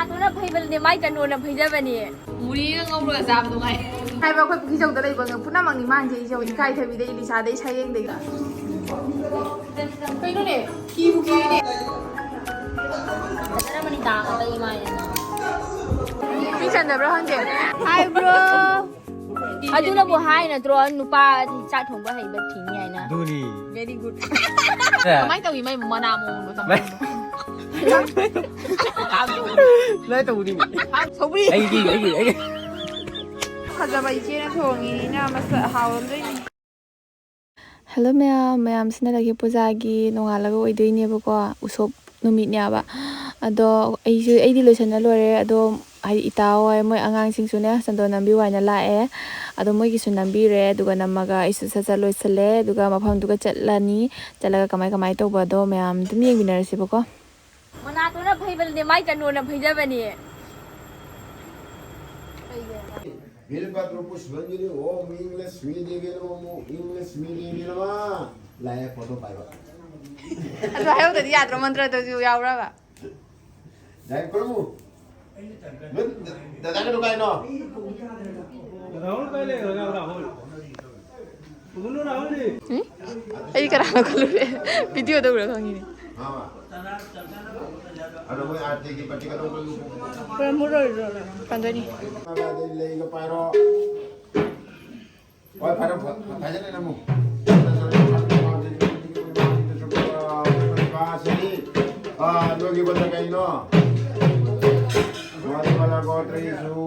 ꯃꯅꯥꯇꯣꯅ ꯐꯩꯕꯅꯦ ꯃꯥꯏ ꯀꯩꯅꯣꯅ ꯐꯩꯖꯕꯅꯦ ꯃꯨꯔꯤꯒ ꯉꯧꯔꯒ ꯆꯥꯕꯗꯣ ꯉꯥꯏ ꯍꯥꯏꯕ ꯑꯩꯈꯣꯏ ꯄꯨꯈꯤꯖꯧꯗ ꯂꯩꯕ ꯄꯨꯝꯅꯃꯛꯅꯤ ꯃꯥꯡꯁꯦ ꯏꯖꯧ ꯏꯀꯥꯏꯊꯕꯤꯗꯩ ꯏꯂꯤꯁꯥꯗꯩ ꯁꯩꯔꯦꯡꯗꯩ ꯀꯩꯅꯣꯅꯦ ꯀꯤꯕꯨ ꯀꯤꯔꯤꯅꯦ ꯐꯖꯔꯝꯃꯅꯤ ꯇꯥꯒ ꯏꯃꯥꯏꯅ ꯃꯤ ꯆꯟꯗꯕ꯭ꯔꯥ ꯈꯪꯗꯦ ꯍꯥꯏꯕ꯭ꯔꯣ ꯑꯗꯨꯅꯕꯨ ꯍꯥꯏ ꯅꯠꯇ꯭ꯔꯣ ꯅꯨꯄꯥ ꯆꯥꯛ ꯊꯣꯡꯕ ꯍꯩꯕ ꯊꯤꯅꯤ ꯍꯥꯏꯅ ꯑꯗꯨꯅꯤ ꯚꯦꯔꯤ ꯒꯨꯗ ꯀꯃꯥꯏꯅ ꯇꯧꯏ ꯃꯩ ꯃꯅꯥ ꯃꯑꯣꯡꯗꯣ ꯂꯥꯏ ꯇꯧꯕꯅꯤ ꯁꯧꯒ꯭ꯔꯤ ꯑꯩꯒꯤ ꯐꯖꯕ ꯏꯆꯦꯅ ꯊꯣꯡꯉꯤꯅꯤꯅ ꯃꯁꯛ ꯍꯥꯎꯔꯝꯗꯣꯏꯅꯤ ꯍꯜꯂꯣ ꯃꯌꯥꯝꯁꯤꯅ ꯂꯩꯒꯤ ꯄꯨꯖꯥꯒꯤ ꯅꯣꯡꯉꯥꯜꯂꯒ ꯑꯣꯏꯗꯣꯏꯅꯦꯕꯀꯣ ꯎꯁꯣꯞ ꯅꯨꯃꯤꯠꯅꯦꯕ ꯑꯗꯣ ꯑꯩꯗꯤ ꯂꯣꯏꯁꯟꯅ ꯂꯣꯏꯔꯦ ꯑꯗꯣ ꯍꯥꯏꯗꯤ ꯏꯇꯥ ꯍꯣꯏ ꯃꯣꯏ ꯑꯉꯥꯡꯁꯤꯡꯁꯨꯅꯦ ꯆꯟꯗꯣꯟ ꯅꯝꯕꯤ ꯋꯥꯏꯅ ꯂꯥꯛꯑꯦ ꯑꯗꯣ ꯃꯣꯏꯒꯤꯁꯨ ꯅꯝꯕꯤꯔꯦ ꯑꯗꯨꯒ ꯅꯝꯃꯒ ꯑꯩꯁꯨ ꯁꯠ ꯂꯣꯏꯁꯜꯂꯦ ꯑꯗꯨꯒ ꯃꯐꯝꯗꯨꯒ ꯆꯠꯂꯒ ꯀꯃꯥꯏ ꯇꯧꯕꯗꯣ ꯃꯌꯥꯝ ꯑꯗꯨꯝ ꯌꯦꯡꯃꯤꯟꯅꯔꯁꯦꯕꯀꯣ ꯃꯅꯥꯇꯣꯅ ꯐꯩꯕꯅꯦ ꯃꯥꯏ ꯀꯩꯅꯣꯅ ꯐꯩꯖꯕꯅꯦ वीरभद्र पुष्पंजलि ओम इंग्लिश देवी नमो इंग्लिश देवी नमः लाया फोटो पाइबा ꯑꯗꯨ ꯍꯥꯏꯍꯧꯗꯗꯤ ꯌꯥꯗ꯭ꯔꯣ ꯃꯟꯇ꯭ꯔꯗꯁꯨ ꯌꯥꯎꯔꯒ जाय करमु दादा का दुकान नो राहुल पहले राहुल बोलो राहुल जी ꯑꯩ ꯀꯅꯥꯅꯣ ꯈꯜꯂꯨꯔꯦ ꯚꯤꯗꯤꯑꯣꯗ ꯎꯔ ꯈꯪꯉꯤꯅꯦ हां अरे वो आरती की पट्टी का तो ꯄꯥꯟꯗꯣꯏꯅꯤ दे लेगा पारो ओए फारो भजन नमो लोगी बता गई नो वाला गोत्रेषु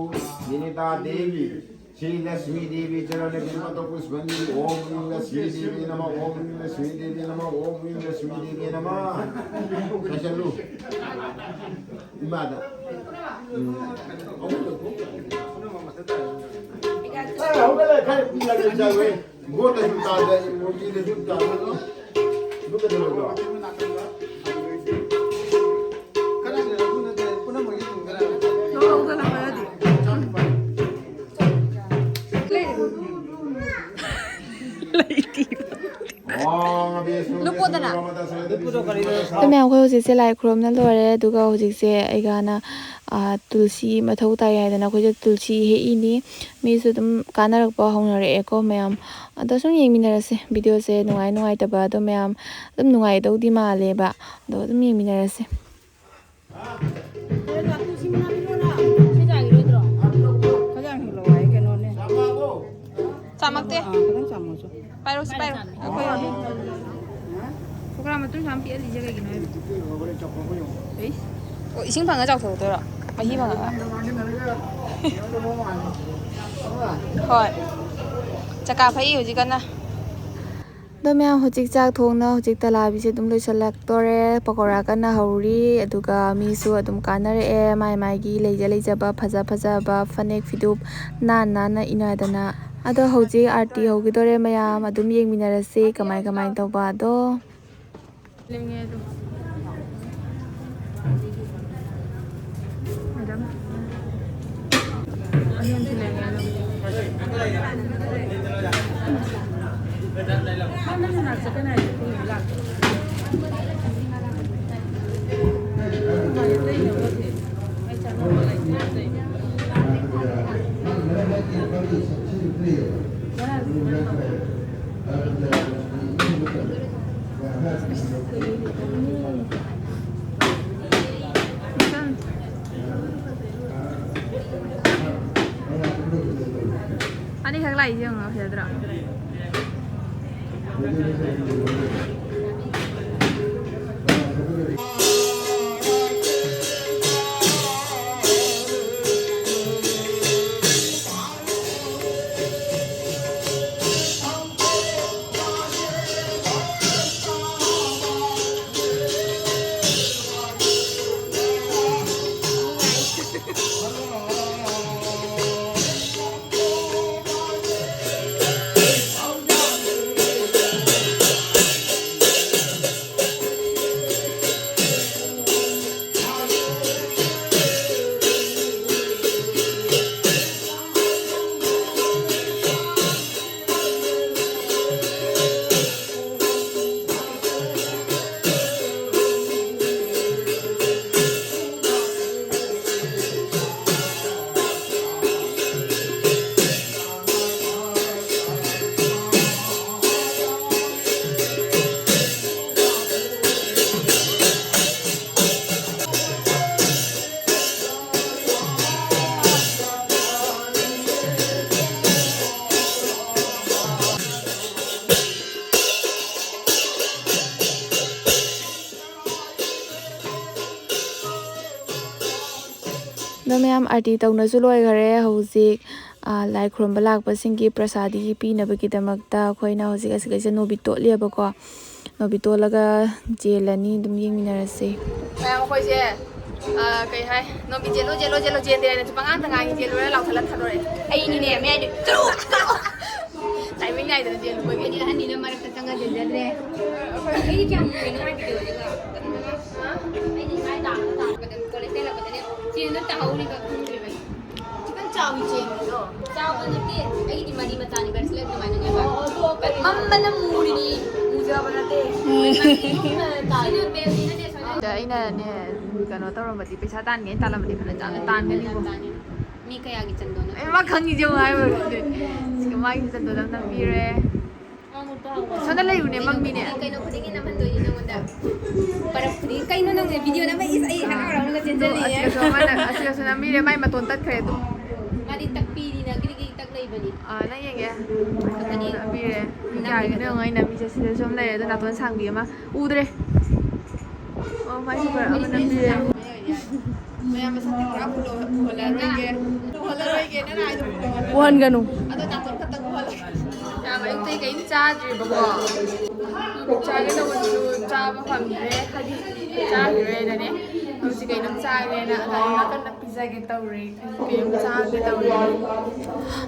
विनीता देवी श्री लक्ष्मी देवी चरण बिल्वत पुष्पंजलि ओम लक्ष्मी देवी नमः ओम लक्ष्मी देवी नमः ओम लक्ष्मी देवी नमः चलू इमादा होगले खाय पिला के जावे गोत सुता दे मूर्ति दे सुता नो दुक दे लो ꯃꯌꯥꯝ ꯑꯩꯈꯣꯏ ꯍꯧꯖꯤꯛꯁꯦ ꯂꯥꯏ ꯈꯨꯔꯨꯝꯅ ꯂꯣꯏꯔꯦ ꯑꯗꯨꯒ ꯍꯧꯖꯤꯛꯁꯦ ꯑꯩꯒꯥꯅ ꯇꯨꯜꯁꯤ ꯃꯊꯧ ꯇꯥꯏ ꯍꯥꯏꯗꯅ ꯑꯩꯈꯣꯏꯁꯦ ꯇꯨꯜꯁꯤ ꯍꯦꯛꯏꯅꯤ ꯃꯤꯁꯨ ꯑꯗꯨꯝ ꯀꯥꯟꯅꯔꯛꯄ ꯍꯧꯅꯔꯛꯑꯦꯀꯣ ꯃꯌꯥꯝ ꯑꯗꯣ ꯁꯨꯝ ꯌꯦꯡꯃꯤꯟꯅꯔꯁꯦ ꯚꯤꯗꯤꯑꯣꯁꯦ ꯅꯨꯡꯉꯥꯏꯇꯕ ꯑꯗꯣ ꯃꯌꯥꯝ ꯑꯗꯨꯝ ꯅꯨꯡꯉꯥꯏꯗꯧꯗꯤ ꯃꯥꯜꯂꯦꯕ ꯑꯗꯣ ꯑꯗꯨꯝ ꯌꯦꯡꯃꯤꯟꯅꯔꯁꯦ ꯆꯥꯃꯛꯇꯦ ꯄꯥꯏꯔꯣꯁꯤ ꯄꯥꯏꯔꯣ ꯑꯩꯈꯣꯏ ꯈꯣꯀ꯭ꯔꯥ ꯃꯇꯨꯡ ꯌꯥꯝ ꯄꯤꯛꯍꯜꯂꯤꯁꯦ ꯀꯩꯒꯤꯅꯣ ꯑꯣ ꯏꯁꯤꯡ ꯐꯪꯉ ꯆꯥꯎꯊꯣꯛꯇꯣꯏꯔꯣ ꯃꯍꯤ ꯐꯪꯉꯒ ꯍꯣꯏ ꯆꯀꯥ ꯐꯩ ꯍꯧꯖꯤꯛ ꯀꯟꯅ ꯑꯗꯣ ꯃꯌꯥꯝ ꯍꯧꯖꯤꯛ ꯆꯥꯛ ꯊꯣꯡꯅ ꯍꯧꯖꯤꯛ ꯇꯂꯥꯕꯤꯁꯦ ꯑꯗꯨꯝ ꯂꯣꯏꯁꯤꯜꯂꯛꯇꯣꯔꯦ ꯄꯀꯧꯔꯥ ꯀꯟꯅ ꯍꯧꯔꯤ ꯑꯗꯨꯒ ꯃꯤꯁꯨ ꯑꯗꯨꯝ ꯀꯥꯟꯅꯔꯛꯑꯦ ꯃꯥꯒꯤ ꯂꯩꯖꯕ ꯐꯖꯕ ꯐꯅꯦꯛ ꯐꯤꯗꯨꯛ ꯅꯥꯟꯅ ꯏꯅꯗꯅ ꯑꯗꯣ ꯍꯧꯖꯤꯛ ꯑꯥꯔꯇꯤ ꯍꯧꯈꯤꯗꯣꯔꯦ ꯃꯌꯥꯝ ꯑꯗꯨꯝ ꯌꯦꯡꯃꯤꯟꯅꯔꯁꯤ ꯀꯃꯥꯏ ꯇꯧꯕ ꯑꯗꯣ ꯑꯅꯤꯈꯛ ꯂꯥꯛꯏꯁꯦ ꯌꯦꯡꯉꯣ ꯐꯖꯗ꯭ꯔꯥ ꯑꯗꯣ ꯃꯌꯥꯝ ꯑꯥꯔꯇꯤ ꯇꯧꯅꯁꯨ ꯂꯣꯏꯈꯔꯦ ꯍꯧꯖꯤꯛ ꯂꯥꯏ ꯈꯨꯔꯨꯝꯕ ꯂꯥꯛꯄꯁꯤꯡꯒꯤ ꯄ꯭ꯔꯁꯥꯗꯤ ꯄꯤꯅꯕꯒꯤꯗꯃꯛꯇ ꯑꯩꯈꯣꯏꯅ ꯍꯧꯖꯤꯛ ꯑꯁꯤꯒꯩꯁꯦ ꯅꯣꯕꯤ ꯇꯣꯠꯂꯦꯕꯀꯣ ꯅꯣꯕꯤ ꯇꯣꯠꯂꯒ ꯆꯦꯜꯂꯅꯤ ꯑꯗꯨꯝ ꯌꯦꯡꯃꯤꯟꯅꯔꯁꯤ ꯃꯌꯥꯝ ꯑꯩꯈꯣꯏꯁꯦ ꯀꯩ ꯍꯥꯏ ꯅꯣꯕꯤ ꯆꯦꯜꯂꯣ ꯆꯦꯟꯗꯦꯅꯁꯨ ꯄꯉꯥꯡꯇ ꯉꯥꯡꯉꯤ ꯆꯦꯜꯂꯨꯔ ꯂꯥꯎꯊꯠꯂ ꯊꯥꯗꯣꯔꯛꯑꯦ ꯑꯩꯅꯤꯅꯦ ꯃꯌꯥꯏꯗꯤ ꯇꯥꯏꯃꯤꯡ ꯅꯥꯏꯗꯅ ꯆꯦꯜꯂꯨꯕꯒꯤ ꯑꯅꯤꯅ ꯃꯔꯛꯇ ꯆꯪꯉ ꯆꯦꯟꯖꯗ꯭ꯔꯦ ꯑꯩꯗꯤ ꯀꯌꯥꯝ ꯀꯩꯅꯣ ꯍꯥꯏꯕꯤꯗꯣꯏꯅꯦ ꯑꯩꯗꯤ ꯁꯨꯃꯥꯏ ꯇꯥꯕꯗ ꯀꯣꯂꯦꯖ ꯆꯦꯜꯂꯛꯄꯗꯅꯦ ꯆꯦꯟꯗ ꯇꯥꯍꯧꯔꯤꯕ ꯈꯪꯗ꯭ꯔꯤꯕ ꯈꯤꯇꯪ ꯆꯥꯎꯏ ꯆꯦꯟꯕꯗꯣ ꯆꯥꯎꯕ ꯅꯠꯇꯦ ꯑꯩꯒꯤꯗꯤ ꯃꯔꯤ ꯃꯇꯥꯅꯤ ꯕ꯭ꯔꯦꯁꯂꯦꯠ ꯑꯗꯨꯃꯥꯏꯅꯅꯦꯕ ꯃꯝꯕꯅ ꯃꯨꯔꯤꯅꯤ ꯃꯨꯖꯕ ꯅꯠꯇꯦ ꯑꯩꯅꯅꯦ ꯀꯩꯅꯣ ꯇꯧꯔꯝꯕꯗꯤ ꯄꯩꯁꯥ ꯇꯥꯟꯒꯦꯅ ꯇꯥꯜꯂꯝꯕꯗꯤ ꯐꯅ ꯇꯥꯟꯒꯅꯤꯀꯣ ꯃꯤ ꯀꯌꯥꯒꯤ ꯆꯟꯗꯣꯏꯅꯣ ꯑꯩ ꯃꯥ ꯈꯪꯉꯤꯁꯦ ꯍꯥꯏꯕꯗꯤ ꯃꯥꯒꯤ ꯆꯟꯗꯣꯟ ꯑꯃ ꯅꯝꯕꯤꯔꯦ ꯁꯣꯝꯗ ꯂꯩꯔꯨꯅꯦ ꯃꯝꯃꯤꯅꯦ ꯀꯩꯅꯣ ꯈꯨꯗꯤꯡꯒꯤ ꯅꯝꯍꯟꯗꯣꯏꯅꯤ ꯅꯉꯣꯟꯗ ꯄꯔꯛ ꯈꯨꯗꯤꯡ ꯀꯩꯅꯣ ꯅꯪꯅꯦ ꯚꯤꯗꯤꯑꯣ ꯅꯝꯃ ꯏꯁ ꯑꯩ ꯍꯔꯥꯎꯔꯒ ꯆꯦꯟꯖꯜꯂꯤꯌꯦ ꯑꯁꯤꯒꯁꯨ ꯅꯝꯕꯤꯔꯦ ꯃꯥꯏ ꯃꯇꯣꯟ ꯇꯠꯈ꯭ꯔꯦ ꯑꯗꯨꯝ ꯃꯥꯗꯤ ꯇꯛꯄꯤꯅꯤꯅ ꯒꯤꯔꯤ ꯇꯛ ꯂꯩꯕꯅꯤ ꯅꯪ ꯌꯦꯡꯒꯦ ꯅꯝꯕꯤꯔꯦ ꯃꯤ ꯀꯌꯥꯒꯤꯅꯣ ꯌꯦꯡꯉꯣ ꯑꯩ ꯅꯝꯕꯤꯁꯦ ꯁꯤꯗ ꯁꯨꯝ ꯂꯩꯔꯦ ꯑꯗꯣ ꯅꯥꯇꯣꯟ ꯁꯥꯡꯕꯤ ꯑꯃ ꯎꯗ꯭ꯔꯦ ꯑꯣ ꯃꯥꯏ ꯁꯨꯄꯔ ꯑꯃ ꯅꯝꯕꯤꯔꯦ ꯃꯌꯥꯝ ꯃꯁꯛꯇꯤ ꯄꯨꯔꯥ ꯎꯍꯜꯂꯔꯣꯏꯒꯦ ꯅꯪ ꯍꯥꯏꯗꯣ ꯎꯍꯟꯒꯅꯨ ꯑꯗꯣ ꯅꯥꯇꯣꯟ ꯈꯛꯇꯪ ꯎꯍꯜꯂꯒꯦ ꯌꯥꯝ ꯑꯌꯨꯛꯇꯩ ꯀꯩꯝ ꯆꯥꯗ꯭ꯔꯤꯕꯀꯣ ꯆꯥꯒꯦ ꯇꯧꯕꯁꯨ ꯆꯥꯕ ꯐꯪꯗ꯭ꯔꯦ ꯍꯥꯏꯗꯤ ꯆꯥꯈꯤꯔꯣꯏꯅꯅꯦ ꯍꯧꯖꯤꯛ ꯀꯩꯅꯣꯝ ꯆꯥꯒꯦꯅ ꯑꯗꯨꯃꯥꯏꯅ ꯅꯥꯀꯟꯗ ꯄꯤꯖꯒꯦ ꯇꯧꯔꯤ ꯀꯩꯅꯣꯝ ꯆꯥꯒꯦ ꯇꯧꯔꯤ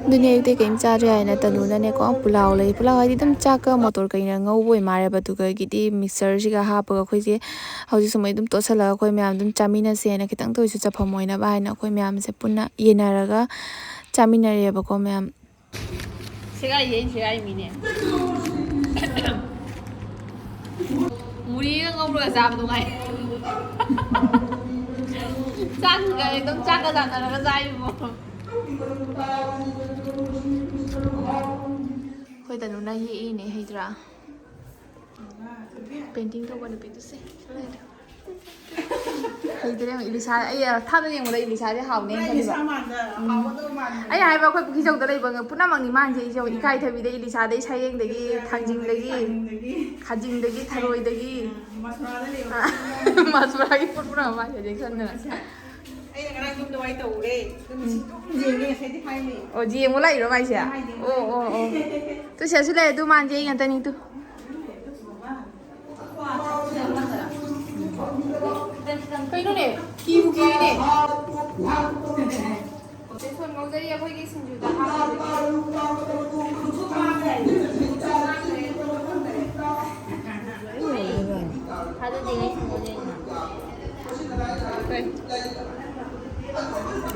ꯑꯗꯨꯅꯦ ꯑꯌꯨꯛꯇꯩ ꯀꯩꯝ ꯆꯥꯗ꯭ꯔꯦ ꯍꯥꯏꯅ ꯇꯅꯨꯅꯅꯦꯀꯣ ꯄꯨꯂꯥꯎ ꯂꯩ ꯄꯨꯂꯥꯎ ꯍꯥꯏꯗꯤ ꯑꯗꯨꯝ ꯆꯥꯛꯀ ꯃꯣꯇꯣꯔ ꯀꯩꯅ ꯉꯧꯕ ꯑꯣꯏ ꯃꯥꯜꯂꯦꯕ ꯑꯗꯨꯒꯒꯤꯗꯤ ꯃꯤꯛꯁꯔꯁꯤꯒ ꯍꯥꯞꯄꯒ ꯑꯩꯈꯣꯏꯁꯦ ꯍꯧꯖꯤꯛ ꯁꯨꯃꯥꯏ ꯑꯗꯨꯝ ꯇꯣꯠꯁꯜꯂꯒ ꯑꯩꯈꯣꯏ ꯃꯌꯥꯝ ꯑꯗꯨꯝ ꯆꯥꯃꯤꯟꯅꯁꯦꯅ ꯈꯤꯇꯪ ꯇꯧꯔꯤꯁꯨ ꯆꯐꯝ ꯑꯣꯏꯅꯕ ꯍꯥꯏꯅ ꯑꯩꯈꯣই ꯃꯌꯥꯝꯁꯦ ꯄꯨꯟꯅ ꯌꯦꯟꯅꯔꯒ ꯆꯥꯃꯤꯟꯅꯔꯦꯕꯀꯣ ꯃꯌꯥꯝ ꯁꯦꯒꯥꯏꯌꯦ ꯑꯩꯅ ꯁꯦꯒꯥꯏꯔꯤꯃꯤꯅꯦ ꯃꯨꯔꯤꯒ ꯉꯧꯔꯒ ꯆꯥꯕꯗꯣ ꯉꯥꯏ ꯆꯥꯛꯒ ꯑꯗꯨꯝ ꯆꯥꯛꯀ ꯆꯥꯟꯅꯔꯒ ꯆꯥꯏꯕꯣ ꯑꯩꯈꯣꯏ ꯇꯅꯨꯅ ꯌꯦꯛꯏꯅꯦ ꯍꯩꯇ꯭ꯔꯥ ꯄꯦꯟꯇꯤꯡ ꯇꯧꯕ ꯅꯨꯄꯤꯗꯨꯁꯦ ꯍꯩꯇ꯭ꯔꯦ ꯏꯂꯤꯁꯥ ꯑꯩ ꯊꯥꯞꯅ ꯌꯦꯡꯕꯗ ꯏꯂꯤꯁꯥꯁꯦ ꯍꯥꯎꯅꯦꯅ ꯈꯜꯂꯤꯕ ꯑꯩꯅ ꯍꯥꯏꯕ ꯑꯩꯈꯣꯏ ꯄꯨꯈꯤꯖꯧꯗ ꯂꯩꯕ ꯄꯨꯝꯅꯃꯛꯅꯤ ꯃꯥꯟꯁꯦ ꯏꯆꯧ ꯏꯀꯥꯏꯊꯕꯤꯗꯒꯤ ꯏꯂꯤꯁꯥꯗꯒꯤ ꯁꯩꯔꯦꯡꯗꯒꯤ ꯊꯥꯡꯖꯤꯡꯗꯒꯤ ꯈꯥꯖꯤꯡꯗꯒꯤ ꯊꯔꯣꯏꯗꯒꯤ ꯃꯁꯨꯔꯥꯒꯤ ꯄꯣꯠ ꯄꯨꯝꯅꯃꯛ ꯃꯥꯟꯁꯦ ꯈꯟꯗꯅ ꯑꯩꯅ ꯉꯔꯥꯡ ꯌꯨꯝꯗ ꯋꯥꯏ ꯇꯧꯔꯦ ꯌꯦꯡꯉꯦ ꯉꯁꯥꯏꯗꯤ ꯍꯥꯏꯅꯤ ꯑꯣ ꯌꯦꯡꯉꯣ ꯂꯥꯛꯏꯔꯣ ꯃꯥꯏꯁꯦ ꯑꯣ ꯇꯨ ꯁꯤꯗꯁꯨ ꯂꯩ ꯑꯗꯨ ꯃꯥꯟꯁꯦ ꯑꯩ ꯉꯥꯛꯇꯅꯤ ꯇꯨ ꯀꯩꯅꯣꯅꯦ ꯀꯤꯕꯨ ꯀꯤꯅꯦ ꯕꯦꯁꯣꯟ ꯉꯧꯖꯔꯤ ꯑꯩꯈꯣꯏꯒꯤ ꯁꯤꯡꯖꯨꯗ ꯊꯥꯖꯗꯦꯉꯩ ꯁꯪꯒꯣꯅꯦ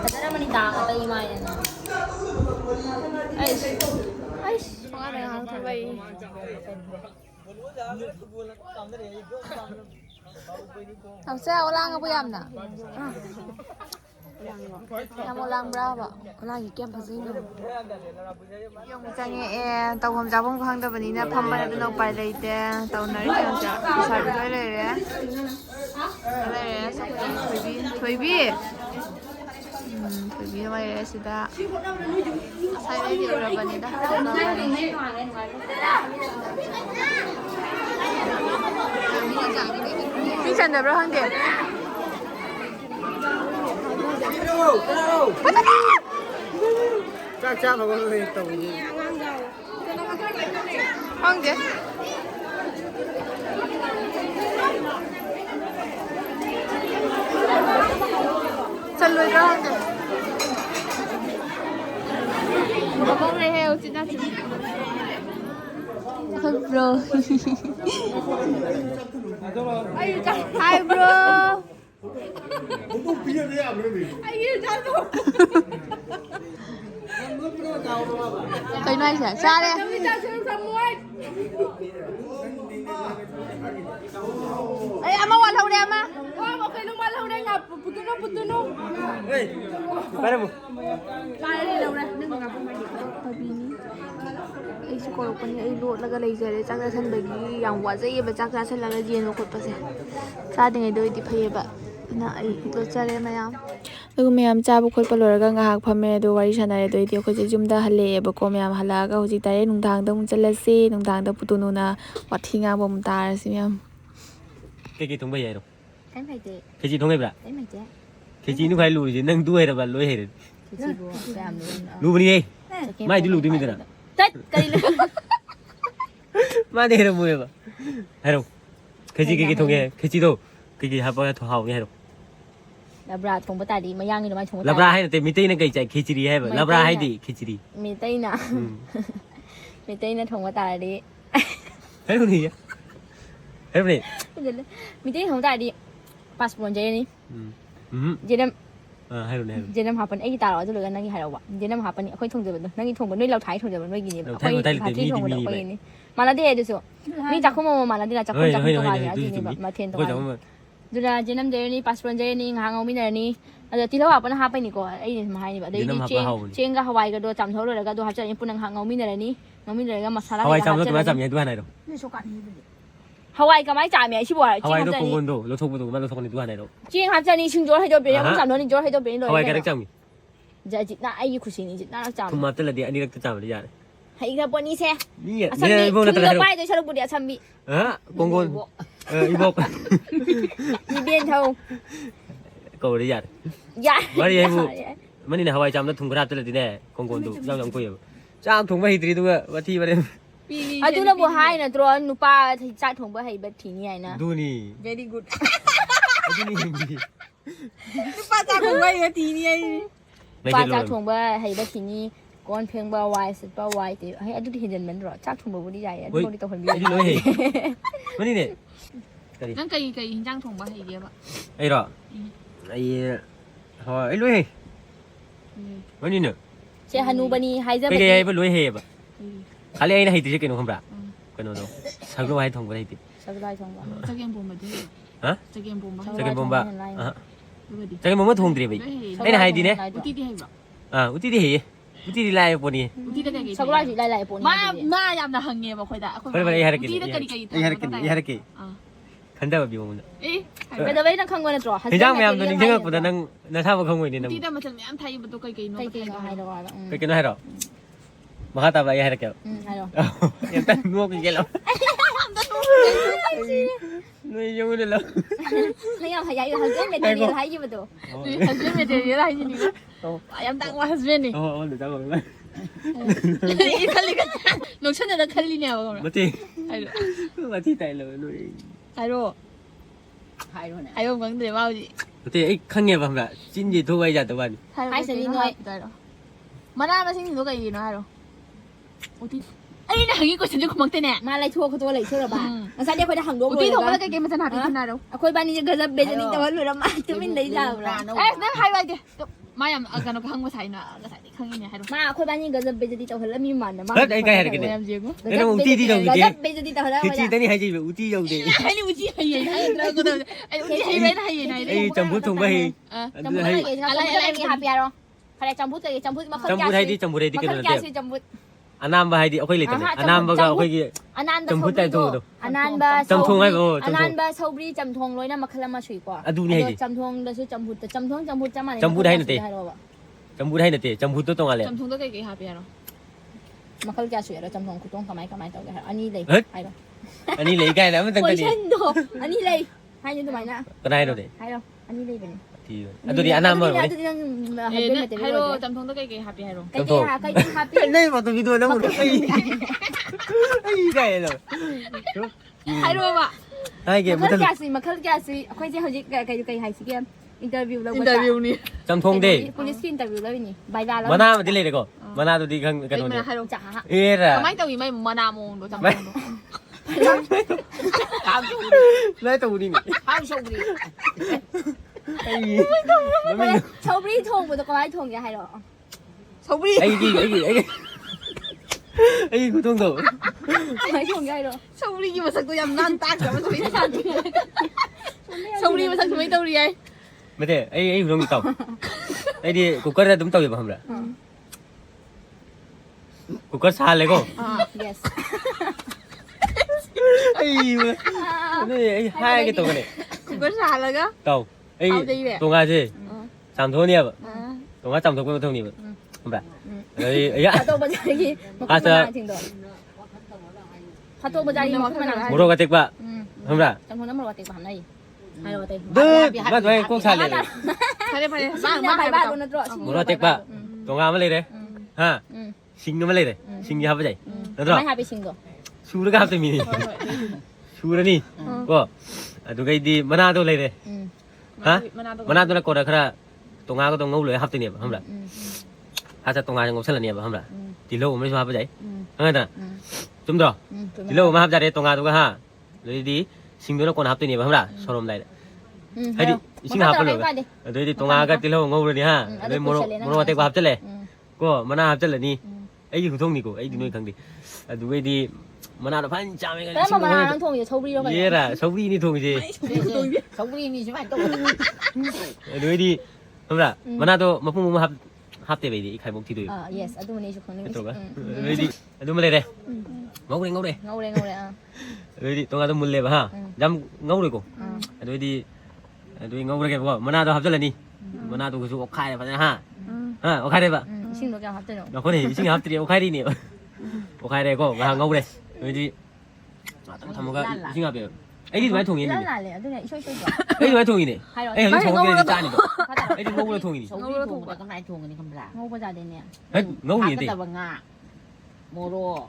ꯐꯖꯅ ꯃꯅꯤ ꯇꯥꯒ 이마에는 아이씨 ꯊꯣꯡꯉꯥꯟꯗ ꯉꯥꯏꯍꯥꯛ ꯊꯣꯛꯂꯛꯏ ꯅꯪꯁꯦ ꯑꯣꯂꯥꯡꯉꯕꯨ ꯌꯥꯝꯅ ꯌꯥꯝ ꯑꯣꯂꯥꯡꯕ꯭ꯔꯥꯕ ꯀꯅꯥꯒꯤ ꯀꯌꯥꯝ ꯐꯖꯩꯅꯣ ꯑꯃꯨꯛ ꯆꯪꯉꯛꯑꯦ ꯇꯧꯐꯝ ꯆꯥꯐꯝ ꯈꯪꯗꯕꯅꯤꯅ ꯐꯝꯕꯅ ꯑꯗꯨꯅ ꯎꯄꯥꯏ ꯂꯩꯇꯦ ꯇꯧꯅꯔꯤ ꯃꯌꯥꯝꯁꯦ ꯄꯩꯁꯥꯕꯤ ꯂꯣꯏ ꯂꯩꯔꯦ ꯊꯣꯏꯕꯤ ꯊꯣꯏꯕꯤ ꯑꯃ ꯂꯩꯔꯦ ꯁꯤꯗ ꯉꯁꯥꯏꯗꯩꯗꯤ ꯎꯔꯕꯅꯤꯗ ꯃꯤ ꯆꯟꯗꯕ꯭ꯔꯥ ꯈꯪꯗꯦ ꯆꯥꯛ ꯆꯥꯅꯕ ꯇꯧꯕꯁꯦ ꯈꯪꯗꯦ ꯆꯜꯂꯣꯏꯗ꯭ꯔꯥ ꯈꯪꯗꯦ ꯃꯈꯣꯡꯅꯦꯍꯦ ꯎꯆꯤꯟ ꯅꯥꯆꯤꯟ ꯕ꯭ꯔꯣ ꯍꯥꯏ ꯕ꯭ꯔꯣ ꯀꯩꯅꯣ ꯍꯥꯏꯁꯦ ꯆꯥꯔꯦ ꯑꯩ ꯑꯃ ꯋꯥꯠꯍꯧꯔꯦ ꯑꯃ ꯀꯩꯅꯣ ꯃꯥꯜꯍꯧꯔꯦ ꯉꯥ ꯄꯨꯠꯇꯨꯅꯨ ꯑꯩꯁꯨ ꯀꯧꯔꯛꯄꯅꯤ ꯑꯩ ꯂꯣꯠꯂꯒ ꯂꯩꯖꯔꯦ ꯆꯥꯛ ꯆꯥꯁꯟꯕꯒꯤ ꯌꯥꯝ ꯋꯥꯖꯩꯌꯦꯕ ꯆꯥꯛ ꯆꯥꯁꯜꯂꯒ ꯌꯦꯟꯕ ꯈꯣꯠꯄꯁꯦ ꯆꯥꯗ꯭ꯔꯤꯉꯩꯗ ꯑꯣꯏꯗꯤ ꯐꯩꯌꯦꯕ ꯑꯗꯨꯅ ꯑꯩ ꯂꯣꯠꯆꯔꯦ ꯃꯌꯥꯝ ꯑꯗꯨꯒ ꯃꯌꯥꯝ ꯆꯥꯕ ꯈꯣꯠꯄ ꯂꯣꯏꯔꯒ ꯉꯥꯏꯍꯥꯛ ꯐꯝꯃꯦ ꯑꯗꯨ ꯋꯥꯔꯤ ꯁꯥꯟꯅꯔꯦ ꯑꯗꯨꯏꯗꯤ ꯑꯩꯈꯣꯏꯁꯦ ꯌꯨꯝꯗ ꯍꯜꯂꯛꯑꯦꯕꯀꯣ ꯃꯌꯥꯝ ꯍꯜꯂꯛꯑꯒ ꯍꯧꯖꯤꯛ ꯗꯥꯏꯔꯦꯛ ꯅꯨꯡꯗꯥꯡꯗ ꯑꯃꯨꯛ ꯆꯠꯂꯁꯤ ꯅꯨꯡꯗꯥꯡꯗ ꯄꯨꯇꯨꯅꯨꯅ ꯋꯥꯊꯤ ꯉꯥꯡꯕ ꯑꯃꯨꯛ ꯇꯥꯔꯁꯤ ꯃꯌꯥꯝ ꯀꯩꯀꯩ ꯊꯣꯡꯕ ꯌꯥꯏꯔꯣ ꯀꯩꯝ ꯍꯩꯇꯦ ꯈꯦꯆꯤ ꯊꯣꯡ ꯍꯩꯕ꯭ꯔꯥ ꯀꯩꯝ ꯍꯩꯇꯦ kheci nu khai lu ji nang tu hai da ba loi hai Kecil buat saya ambil. lu bani ei mai di lu ti mi da Tak kali lu. ma de ra mu ba hai ro kheci ke thong ye kheci do ke ha pa tho hao ye hai ro Labra thong betai di mayang ni macam thong. labra hai te mi te na kai chai kheci hai ba labra hai di kheci Mi tay na. Mi tay na thong betai di. hai ro ni ya hai ro ni Mi tay thong betai di. Passport je ni. Jenam ให้รู้แน่ Jenam hapan ai ta rồi rồi nangi hai rồi. Jenam hapan ni khoi thong je ba nangi thong ba noi lau thai thong je ba noi gini. Khoi thai thong ba khoi ni. Maladi de so. Mi jak ko mo maladi la jak ko jak ko ba ya gini ba ma then to. Dura Jenam je ni passport je ni ngang au mi na ni. Ada ti lawa pa na hapai ni ko ai ni ma hai ni ba. Dei ni cheng ga Hawaii ga do cham tho lo ga do ha cha ni pun ngang ngau mi na ni. Ngau mi na ga masala. ဟဝိုင်ဆောင်တော့ကြမ်းမြန်တူဟနိုင်တော့ Hawaii ကမိုင်းကြာမြဲရှိပေါ်တယ် ဟဝိုင်တော့ကွန်တော့လို့ထုတ်ဖို့တော့မလို့ထုတ်နေတူဟနိုင်တော့ ကျင်းဟာချက်နေရှင်ကြောထိုက်တော့ပြင်ဦးဆောင်တော့နေကြောထိုက်တော့ပြင်လို့ ဟဝိုင်ကရက်ကြောင်ပြီ ဂျာဂျီနာအဲ့ဒီခုရှင်နေနာတော့ကြာ သူမတက်လက်တဲ့အနည်းတက်ကြမလို့ရတယ် ဟဲ့ကပေါ်နေစေ นี่อ่ะ အဆမ်ဘီဘုံတော့ပိုက်တော့ချက်လို့ပူတယ်အဆမ်ဘီ ฮะကွန်อีบอก ဒီပြင်ထုံး ကိုရရတယ် ရ မရရဘူးမနေ့ကဟဝိုင်ကြောင်တော့ထုံကြတက်လက်တဲ့ကွန်တို့ကြောင်ကိုရကြောင်ထုံမဟိတရီတို့ကဝတိပါတယ် အတူလည်းဘဟိုင်းနော်တို့နူပါစိုက်ထုံပဲဟဲ့ပဲထီနေရနော် ดูนี่ very good ดูนี่ ป้าจ้าคงไม่ทีนี้ ไม่ ပါ ใช่ ကြ လို့ ထုံပဲဟဲ့ပဲထီနေကွန်ဖင်ပါဝိုင်းစပါဝိုင်းတဲ့ဟဲ့အတူဒီဟင်ဂျန်မန်တော့ချက်ထုံဘူးဒီရရတို့ဒီတော့ခွန်ပြီး ဒီလိုဟေးမနေ့နဲ့ นั่นไก่หินจ้างถงบ่ให้เยอะป่ะ အဲ့တော့အေးဟောအဲ့လွေးမနေ့နဲ့ เชฮานูบานีไฮเซอร์ ပေ เบ ကရပဲလွေးဟေးပါခါလေးအဲ့ဟိတရီကနုံခမ်ဗျာကနုံတော့ဆောက်လို့ဟိုင်ထုံကိုဟိတ สักได้ထုံပါ จะเกมbomba deh ဟမ် จะเกมbomba စကင်ဘုံပါ ดูดิ စကင်ဘုံမထုံတယ်ပဲအဲ့ဒါဟိဒီနဲ့ อุติที่ให้บ่ အာဦးတီတီဟေးဦးတီတီလိုက်ပေါ်နေ อุติได้ไก่ สักได้สิไล่ๆปุ่น มายามนะหังเงี้ยบ่ค่อยได้อุติได้ไก่ ရရကေခန္ဓာပြောင်းနေ เอ๊ะ เป็นตัวนั้นข้างบนน่ะตัว ဒီကြောင့်မယမ်တို့နေကပဒနန်းနထားမခုံးဝင်နေနေ อุติได้มาจากแม่ไทยบ่ตัวไก่เนาะ ไก่ก็ให้ดอก ไปกันให้หรอมาหาตาไปให้แก ให้ดอก ยังตั้งนัวกันแกแล้วนุ้ยยังไม่ได้แล้ว นี่เอาให้ใหญ่หันเม็ดนี่ให้อยู่บ่ตัว ฮัสเบนเมเดรียได้ยินนี่ยามตังว่าฮัสเบนนี่ อ๋อเดี๋ยวจะบอกไป อีคันลิกันน้องฉันจะคันลิเนี่ยบ่ มาที ไอ้ดู มาที่ไหนเลยนุ้ย ไอ้ดูไอ้ดูมึงเดี๋ยวมาดิ มาทีไอ้ข้างเงี้ยป่ะแบบจิ้นจีทั่วไปจัดตัวนี้ ให้สนิทหน่อยได้หรอมาหน้ามาสิหนูก็อีเนาะไอ้ดูอุติไอ้นี่หังอีกว่าฉันจะคุมเต้นแน่ มาอะไรทั่วเขาตัวเลยเชื่อบ่ามันซะเดี๋ยวค่อยได้หังดวง อุติถงมาแล้วก็เกมมันจะหนักขึ้นนะดู ค่อยบ้านนี้จะกระซับเบจนี่แต่ว่าหลุดออกมาจะไม่ได้เล่าหรอก เอ๊ะนั่นใครไปดิมายามอาการก็หังมาใส่เนาะก็ใส่ข้างนี้ให้ดู มาค่อยบ้านนี้กระซับเบจนี่แต่ว่าแล้วมีมันนะมา เฮ้ยไอ้ไก่ให้กันเนี่ยแล้วมึงตีที่ตรงนี้ กระซับเบจนี่แต่ว่าแล้ว ที่จีนนี่ให้จีบอุติยงดี ไอ้นี่อุติให้ยัยให้เราก็ต้องไอ้อุติให้ไปให้ยัยไหน ไอ้จำพูดตรงไปให้ จำพูดอะไรอะไรมีหาเปียรอใครจำพูดอะไรจำพูดมา จำพูดให้ดีจำพูดให้ดี มา กัน ขึ้น เลย แก้ซื้อจำพูด อันนั้นไปให้ดีเอาไปเลยตัวนี้อันนั้นไปก็เอาไปกี่ อันนั้นบะอันนั้นบะอันนั้นบะซาบรีจำทงเลยนะมาคลามาช่วยกว่าจำทงเราซื้อจำพูดแต่จำทงจำพูดจำมัน จำพูดให้หน่อยจำพูดให้หน่อยจำพูดตัวตรงอะไร จำทงต้องกี่หาเปียรอ มาคลาแก้ช่วยเราจำทงคุณต้องทำไมตัวกันอันนี้เลยให้เรา อันนี้เลยไก่แล้วมันตั้ง โอ้ แต่ ย นี้ ฉันโดอันนี้เลยให้ยืนทำไมนะ ก็ได้แล้วเด็ ให้เราอันนี้เลยเป็น ทีอันตัวนี้อันนั้นมาเลย ให้เราจำทงต้องกี่หาเปียรอ ไก่ที่หาไก่ที่หาเปีย นี่มาตัวนี้ตัวนั้นหมดไอ้ไก่เลย ให้เราบ่ ไอ้เกม มาคลาแก้ซื้อมาคลาแก้ซื้อค่อยจะเขาจะไก่ไก่ให้สิเกมอินเตอร์วิวแล้ว อินเตอร์วิวนี่ จำทงเด้ police interview แล้วนี่ใบลาแล้ว มาหน้ามันที่เลยเด็กก็มาหน้าตัวดีกันกัน ไม่ ตัว มา นี้ ให้เรา จ้า เอ๊ะล่ะ ทำไมตัวนี้ไม่มานามงดูจำทง ไม่ตัวนี้ ข้าวชมรี ไอ้มันไม่ ชมรีทงบุตรกบไอ้ทงอย่าให้หรอ ชอบรี ไอ้กี่ไอ้กูต้องตัว ไอ้ทงอย่าให้หรอ ชอบรีมาสักตัวยำนั่นตากับมันจะไม่ทันชอบรีมาสักตัวไม่ตัวรีไอ้ ไม่ได้ไอ้กูต้องตัวไอ้ดิกูก็ได้ตุ้มตัวอยู่บ้างละกูก็ซาเลยก็ yes ไอ้นี่ไอ้ให้กี่ตัวเนี่ย กูก็ชาแล้วก็ ตัวไอ้ตัวง่ายสิสามตัวเนี่ยแบบตัวง่ายสามตัวก็ตัวนี้แบบแบบไอ้ยะ ข้าตัวบัญชีกี่มาขึ้นมาถึงโดนข้าตัวบัญชีมาขึ้นมา มุโรกติกปะทำไร จำพวกนั้นมุโรกติกปะทำไรให้เราติก ดื้อมาตัวเองกูซาเลย 파래 파래 신나 발바도 나 들어. 뭐라 땡바 동아 말 레래 하 싱가 말 레래 싱이 하버 자이 너들아 많이 하비 신거. 수르가 합때 미니 수르니 거 누가 이디 만나도 레래 하 만나도 거라 그라 동아가 동 ngâu lưỡi hấp tiền không là 하자 동아 ngâu 살라니 không là thì lâu mới hấp vậy nghe ta 좀 더. thì lâu mà hấp ra đây 동아 누가 하 rồi đi sinh nó còn hấp tiền không là 서로 lại hay đi sinh hấp rồi rồi đi 동아가 thì lâu ngâu rồi đi ha rồi mono tê qua hấp chân có mana hấp chân là ni ấy gì cũng thông ni cô ấy đi nuôi khang đi 누가 đi mana nó phán chạm cái 그래 뭐 만나는 통이 서브리로 가. 얘라 서브리니 통이지 서브리니 좀 rồi đi không là 만나도 뭐 풍부 합 때 베이디 khai mục thi đuổi 아, yes. 아두 분이 좋거든. rồi đi đúng mà đây ngâu đây ngầu đây. rồi đi tôi ngao tôi muốn lên ha dám ngâu rồi cô rồi đi rồi ngâu đây cái bộ mà nào hấp dẫn là đi mà nào tôi cứ chụp khai này phải ha ha khai đây bạn 신도 그냥 합대로. nó có thể sinh hấp thì khai đi nè khai đây cô và ngâu đây rồi đi thằng một cái sinh hấp được ấy đi mấy thùng gì 랄랄래. 아두 그냥 쇼쇼. ấy mấy thùng gì nè ấy thùng cái gì này ấy đi ngâu là thùng gì ngâu thùng cái này thùng cái này không là ngầu 보자 되네. ấy ngâu gì cái thế tàu ngà moro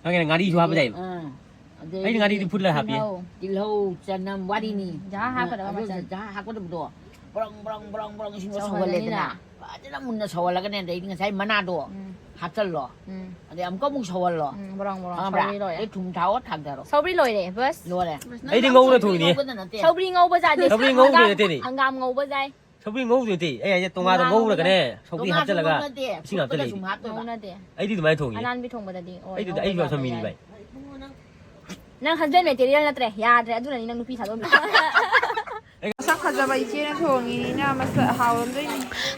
cái này ngã đi chua hấp vậy ấy ngã đi phun là hấp gì đi lâu cho năm quá đi nè 자, 하거든. 맞아. giá hát có đầm đồ bong xin nó sầu lên nè thế là muốn nó sầu là cái này đấy người thấy mà na đồ hát chân lo để ông có muốn sầu lo 뭐랑 서브리로야 이 tumthao thằng đó 서브리로이래. 버스. lo này ấy đi ngâu là thùng gì 서브리 ngầu 보자 돼. 서브리 ngâu rồi thế này 안감 ngầu 보자. 서브리 ngâu rồi thì ấy 이제 동아도 ngâu là cái này 서브리 hấp chân là cái sinh hấp chân là ngầu ấy đi mấy thùng gì 아난 비통보다 디. ấy đi ấy vào thằng mini vậy 난 한전 메테리얼 나트래. 야, 그래. 아두는 이랑 누피 사도. sak khajaba ichena thongini na masa hawromdoi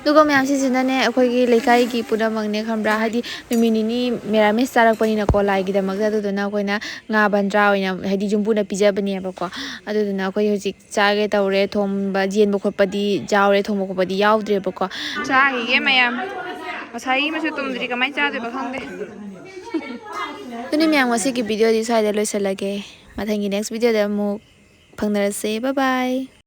duga mayam sisina ne akhoi lekai gi pudamangne khambra hadi numinini meramis charakpani na ko lai gi damak da duna koina nga bandra oina hadi jumbu na pijabani ba ko adu duna khoi hojik chage tawre thomba jen bo khopadi jawre thombo khopadi yaudre ba ko cha hi ge mayam asai ma su tumdri kamai cha de ba khangde tuni mayam wasi gi video di sai de loisalage mathangi next video da mu phangnarase bye bye